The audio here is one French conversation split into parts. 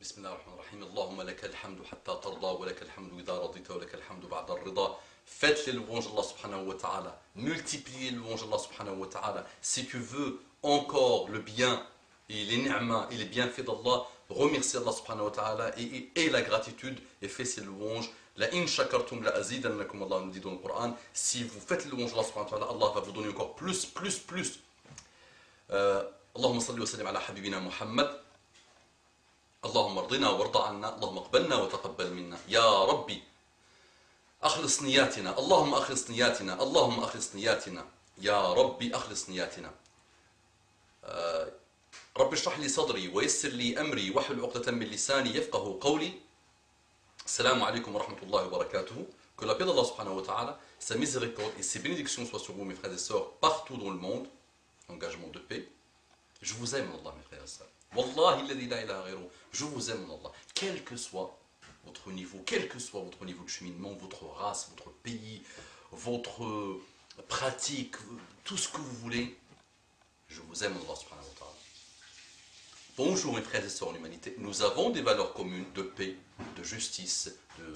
بسم الله الرحمن الرحيم اللهم لك الحمد حتى ترضى ولك الحمد إذا رضيت ولك الحمد بعد الرضا. Faites les louanges d'Allah subhanahu wa ta'ala. Multipliez les louanges d'Allah subhanahu wa ta'ala. Si tu veux encore le bien et les ni'mas et les bienfaits d'Allah, remercie Allah subhanahu wa ta'ala et la gratitude et fais ces louanges. La in shakartum la azidannakum, Allah nous dit dans le Coran. Si vous faites les louanges d'Allah subhanahu wa ta'ala, Allah va vous donner encore plus. Allahumma salli wa sallim ala habibina Muhammad. اللهم ارضنا وارض عنا اللهم اقبلنا وتقبل منا يا ربي أخلص نياتنا اللهم أخلص نياتنا اللهم أخلص نياتنا يا ربي أخلص نياتنا رب اشرح لي صدري ويسر لي أمري واحلل عقدة من لساني يفقه قولي. السلام عليكم ورحمة الله وبركاته. Que la paix d'Allah subhanahu wa ta'ala, sa miséricorde et ses bénédictions soient sur vous mes frères et sœurs partout dans le monde. Engagement de paix. Je vous aime Allah mes frères et sœurs. Wallahi alladhi la ilaha ghayruh. Je vous aime Allah. Quel que soit votre niveau de cheminement, votre race, votre pays, votre pratique, tout ce que vous voulez, je vous aime Allah subhanahu wa ta'ala. Bonjour mes frères et sœurs en humanité. Nous avons des valeurs communes de paix, de justice, de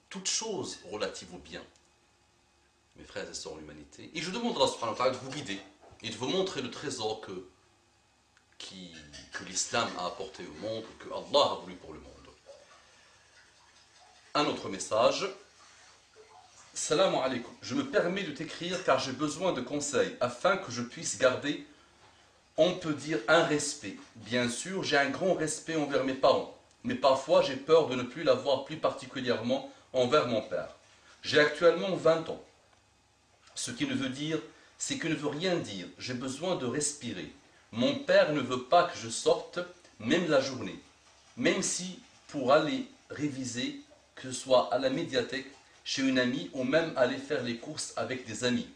toutes choses relatives au bien. Mes frères et sœurs en humanité. Et je demande à Allah subhanahu wa ta'ala de vous guider et de vous montrer le trésor que l'islam a apporté au monde, que Allah a voulu pour le monde. Un autre message. Salam alaikum. Je me permets de t'écrire car j'ai besoin de conseils afin que je puisse garder, on peut dire, un respect. Bien sûr, j'ai un grand respect envers mes parents, mais parfois j'ai peur de ne plus l'avoir, plus particulièrement envers mon père. J'ai actuellement 20 ans. Ce qui ne veut dire, c'est que ne veut rien dire. J'ai besoin de respirer. Mon père ne veut pas que je sorte, même la journée, même si pour aller réviser, que ce soit à la médiathèque, chez une amie, ou même aller faire les courses avec des amis.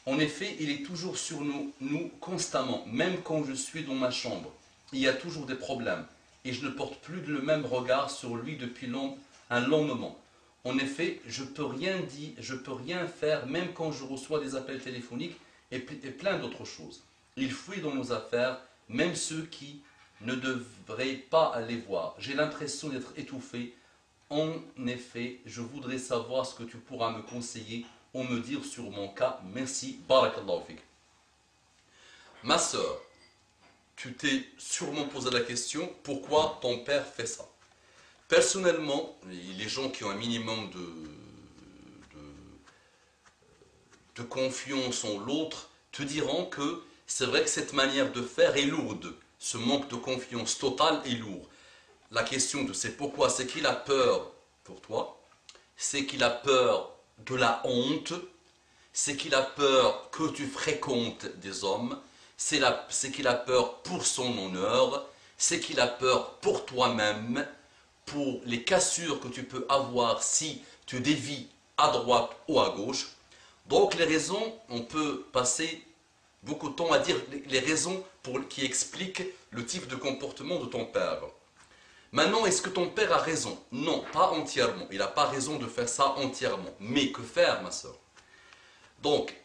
En effet, il est toujours sur nous constamment, même quand je suis dans ma chambre. Il y a toujours des problèmes, et je ne porte plus le même regard sur lui depuis un long moment. En effet, je peux rien dire, je peux rien faire, même quand je reçois des appels téléphoniques et plein d'autres choses. Il fouille dans nos affaires, même ceux qui ne devraient pas aller voir. J'ai l'impression d'être étouffé. En effet, je voudrais savoir ce que tu pourras me conseiller ou me dire sur mon cas. Merci. Barakallahu fik. Ma sœur, tu t'es sûrement posé la question, pourquoi ton père fait ça? Personnellement, les gens qui ont un minimum de confiance en l'autre te diront que c'est vrai que cette manière de faire est lourde. Ce manque de confiance totale est lourd. La question de c'est pourquoi, c'est qu'il a peur pour toi, c'est qu'il a peur de la honte, c'est qu'il a peur que tu fréquentes des hommes, c'est qu'il a peur pour son honneur, c'est qu'il a peur pour toi-même, pour les cassures que tu peux avoir si tu dévies à droite ou à gauche. Donc les raisons, on peut passer beaucoup de temps à dire les raisons qui expliquent le type de comportement de ton père. Maintenant, est-ce que ton père a raison? Non, pas entièrement. Il n'a pas raison de faire ça entièrement. Mais que faire, ma soeur? Donc,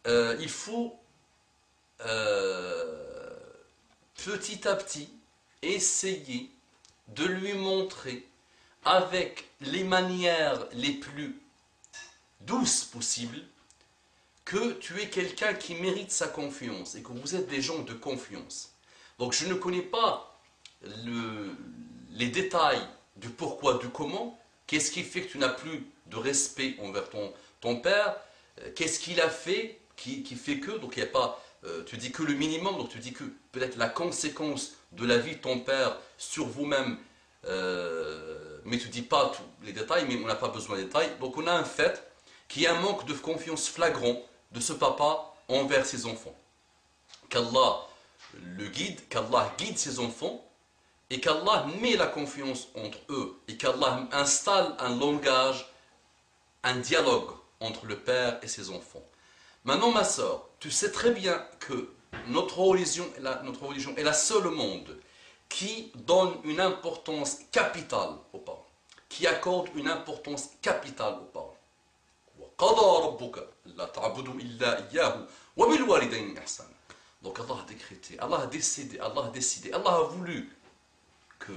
il faut petit à petit essayer de lui montrer avec les manières les plus douces possibles que tu es quelqu'un qui mérite sa confiance et que vous êtes des gens de confiance. Donc je ne connais pas les détails du pourquoi, du comment. Qu'est-ce qui fait que tu n'as plus de respect envers ton père? Qu'est-ce qu'il a fait qui fait que, donc il n'y a pas, tu dis que le minimum, donc tu dis que peut-être la conséquence de la vie de ton père sur vous-même, mais tu ne dis pas tous les détails, mais on n'a pas besoin de détails. Donc on a un fait qui est un manque de confiance flagrant de ce papa envers ses enfants. Qu'Allah le guide, qu'Allah guide ses enfants et qu'Allah met la confiance entre eux et qu'Allah installe un langage, un dialogue entre le père et ses enfants. Maintenant ma soeur, tu sais très bien que notre religion est la seule au monde qui donne une importance capitale aux parents, qui accorde une importance capitale aux parents. Donc Allah a décrété, Allah a décidé, Allah a voulu que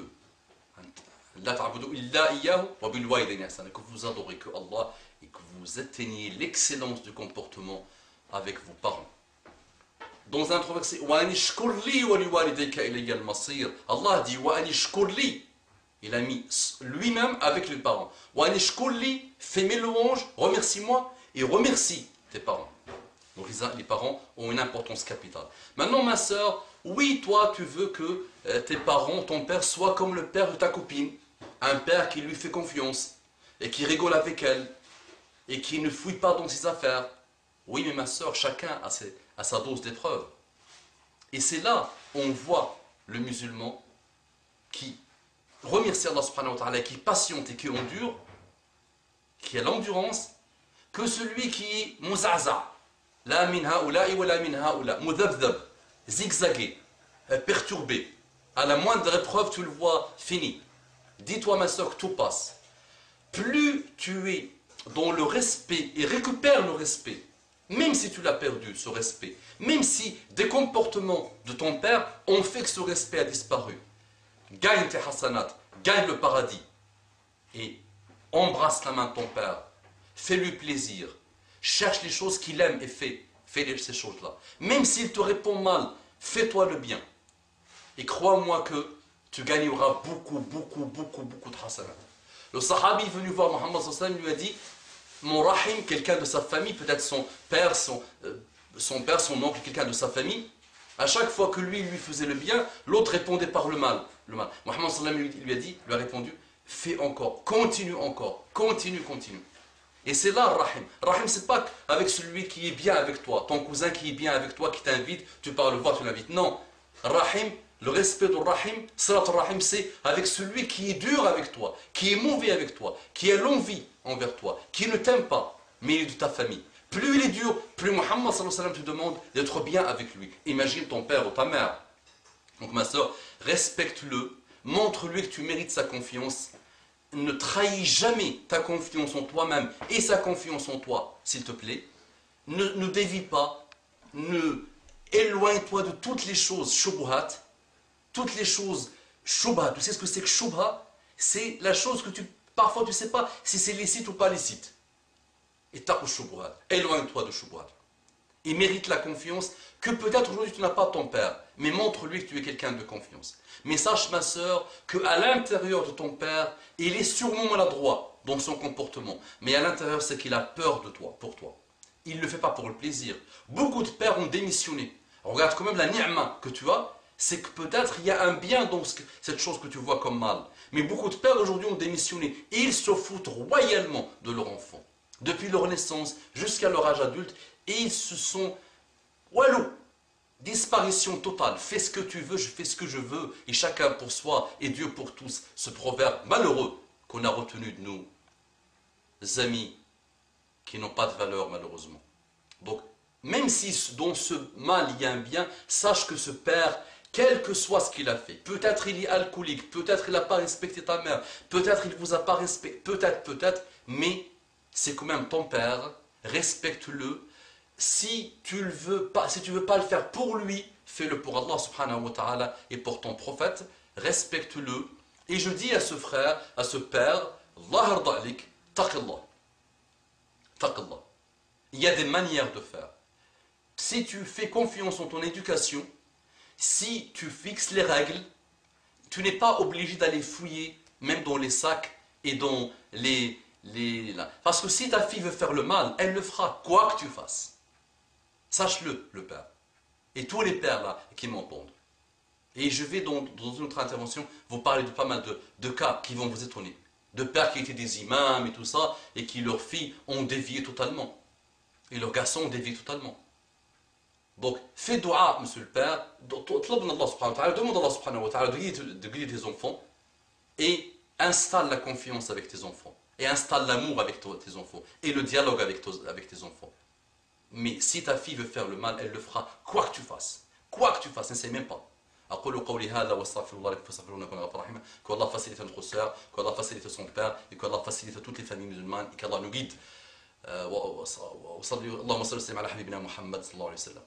La ta'budu illa iyyahu wa bil walidayni ihsana. Que vous adorez que Allah et que vous atteigniez l'excellence du comportement avec vos parents. Dans un autre verset, wa anishkur li wa liwalidayka ilayya al-masir. Allah dit wa anishkur li. Il a mis lui-même avec les parents. Wa anishkur li, fais mes louanges, remercie-moi et remercie tes parents. Donc les parents ont une importance capitale. Maintenant ma soeur, oui toi tu veux que tes parents, ton père soit comme le père de ta copine. Un père qui lui fait confiance et qui rigole avec elle et qui ne fouille pas dans ses affaires. Oui mais ma soeur, chacun a sa dose d'épreuve. Et c'est là on voit le musulman qui remercie Allah subhanahu wa ta'ala, qui patiente et qui endure, qui a l'endurance, que celui qui est muzaza. La min haoula'i wa la min haoula, mudabdab, zigzagué, perturbé. À la moindre épreuve, tu le vois fini. Dis-toi, ma soeur, que tout passe. Plus tu es dans le respect et récupères le respect, même si tu l'as perdu, ce respect, même si des comportements de ton père ont fait que ce respect a disparu, gagne tes hasanat, gagne le paradis et embrasse la main de ton père, fais-lui plaisir. Cherche les choses qu'il aime et fais ces choses-là. Même s'il te répond mal, fais-toi le bien. Et crois-moi que tu gagneras beaucoup de hasanat. Le sahabi est venu voir Muhammad sallallahu alayhi wa sallam, lui a dit, mon rahim, quelqu'un de sa famille, peut-être son père, son oncle, quelqu'un de sa famille, à chaque fois que lui faisait le bien, l'autre répondait par le mal. Muhammad sallallahu alayhi wa sallam lui a répondu, fais encore, continue encore, continue. Et c'est là Rahim. Rahim, c'est pas avec celui qui est bien avec toi, ton cousin qui est bien avec toi, qui t'invite, tu pars le voir, tu l'invites. Non. Rahim, le respect de Rahim, Salat Rahim, c'est avec celui qui est dur avec toi, qui est mauvais avec toi, qui a l'envie envers toi, qui ne t'aime pas, mais il est de ta famille. Plus il est dur, plus Muhammad sallallahu alayhi wa sallam te demande d'être bien avec lui. Imagine ton père ou ta mère. Donc ma soeur, respecte-le, montre-lui que tu mérites sa confiance. Ne trahis jamais ta confiance en toi-même et sa confiance en toi, s'il te plaît. Ne dévie pas, éloigne-toi de toutes les choses shubuhat, toutes les choses shubha. Tu sais ce que c'est que shubha? C'est la chose que parfois tu ne sais pas si c'est licite ou pas licite. Et taqu shubuhat, éloigne-toi de shubuhat. Il mérite la confiance que peut-être aujourd'hui tu n'as pas ton père, mais montre-lui que tu es quelqu'un de confiance. Mais sache ma soeur qu'à l'intérieur de ton père, il est sûrement maladroit dans son comportement. Mais à l'intérieur, c'est qu'il a peur de toi, pour toi. Il ne le fait pas pour le plaisir. Beaucoup de pères ont démissionné. Regarde quand même la ni'ma que tu as, c'est que peut-être il y a un bien dans cette chose que tu vois comme mal. Mais beaucoup de pères aujourd'hui ont démissionné. Et ils se foutent royalement de leur enfant. Depuis leur naissance jusqu'à leur âge adulte. Et ils se sont... Walou, disparition totale. Fais ce que tu veux, je fais ce que je veux. Et chacun pour soi et Dieu pour tous. Ce proverbe malheureux qu'on a retenu de nos amis qui n'ont pas de valeur malheureusement. Donc, même si dans ce mal il y a un bien, sache que ce père, quel que soit ce qu'il a fait, peut-être il est alcoolique, peut-être il n'a pas respecté ta mère, peut-être il ne vous a pas respecté, peut-être, mais c'est quand même ton père, respecte-le. Si tu veux pas le faire pour lui, fais-le pour Allah subhanahu wa ta'ala et pour ton prophète, respecte-le. Et je dis à ce frère, à ce père, Allah arda alik, taqillah. Taqillah. Il y a des manières de faire. Si tu fais confiance en ton éducation, si tu fixes les règles, tu n'es pas obligé d'aller fouiller, même dans les sacs et dans Parce que si ta fille veut faire le mal, elle le fera, quoi que tu fasses. Sache-le, le père. Et tous les pères là qui m'entendent. Et je vais dans une autre intervention vous parler de pas mal de cas qui vont vous étonner. De pères qui étaient des imams et tout ça, et qui leurs filles ont dévié totalement. Et leurs garçons ont dévié totalement. Donc, fais dua, monsieur le père, demande à Allah subhanahu wa ta'ala de guider tes enfants, et installe la confiance avec tes enfants, et installe l'amour avec tes enfants, et le dialogue avec tes enfants. Mais si ta fille veut faire le mal, elle le fera, quoi que tu fasses. Quoi que tu fasses, n'essaie même pas. أقول قولي هذا واستغفر الله لكم فاستغفروه إنه غفور رحيم. qu'Allah facilite notre sœur, qu'Allah facilite son père, et qu'Allah facilite toutes les familles musulmanes, et qu'Allah nous guide. اللهم صل وسلم على حبيبنا محمد صلى الله عليه وسلم.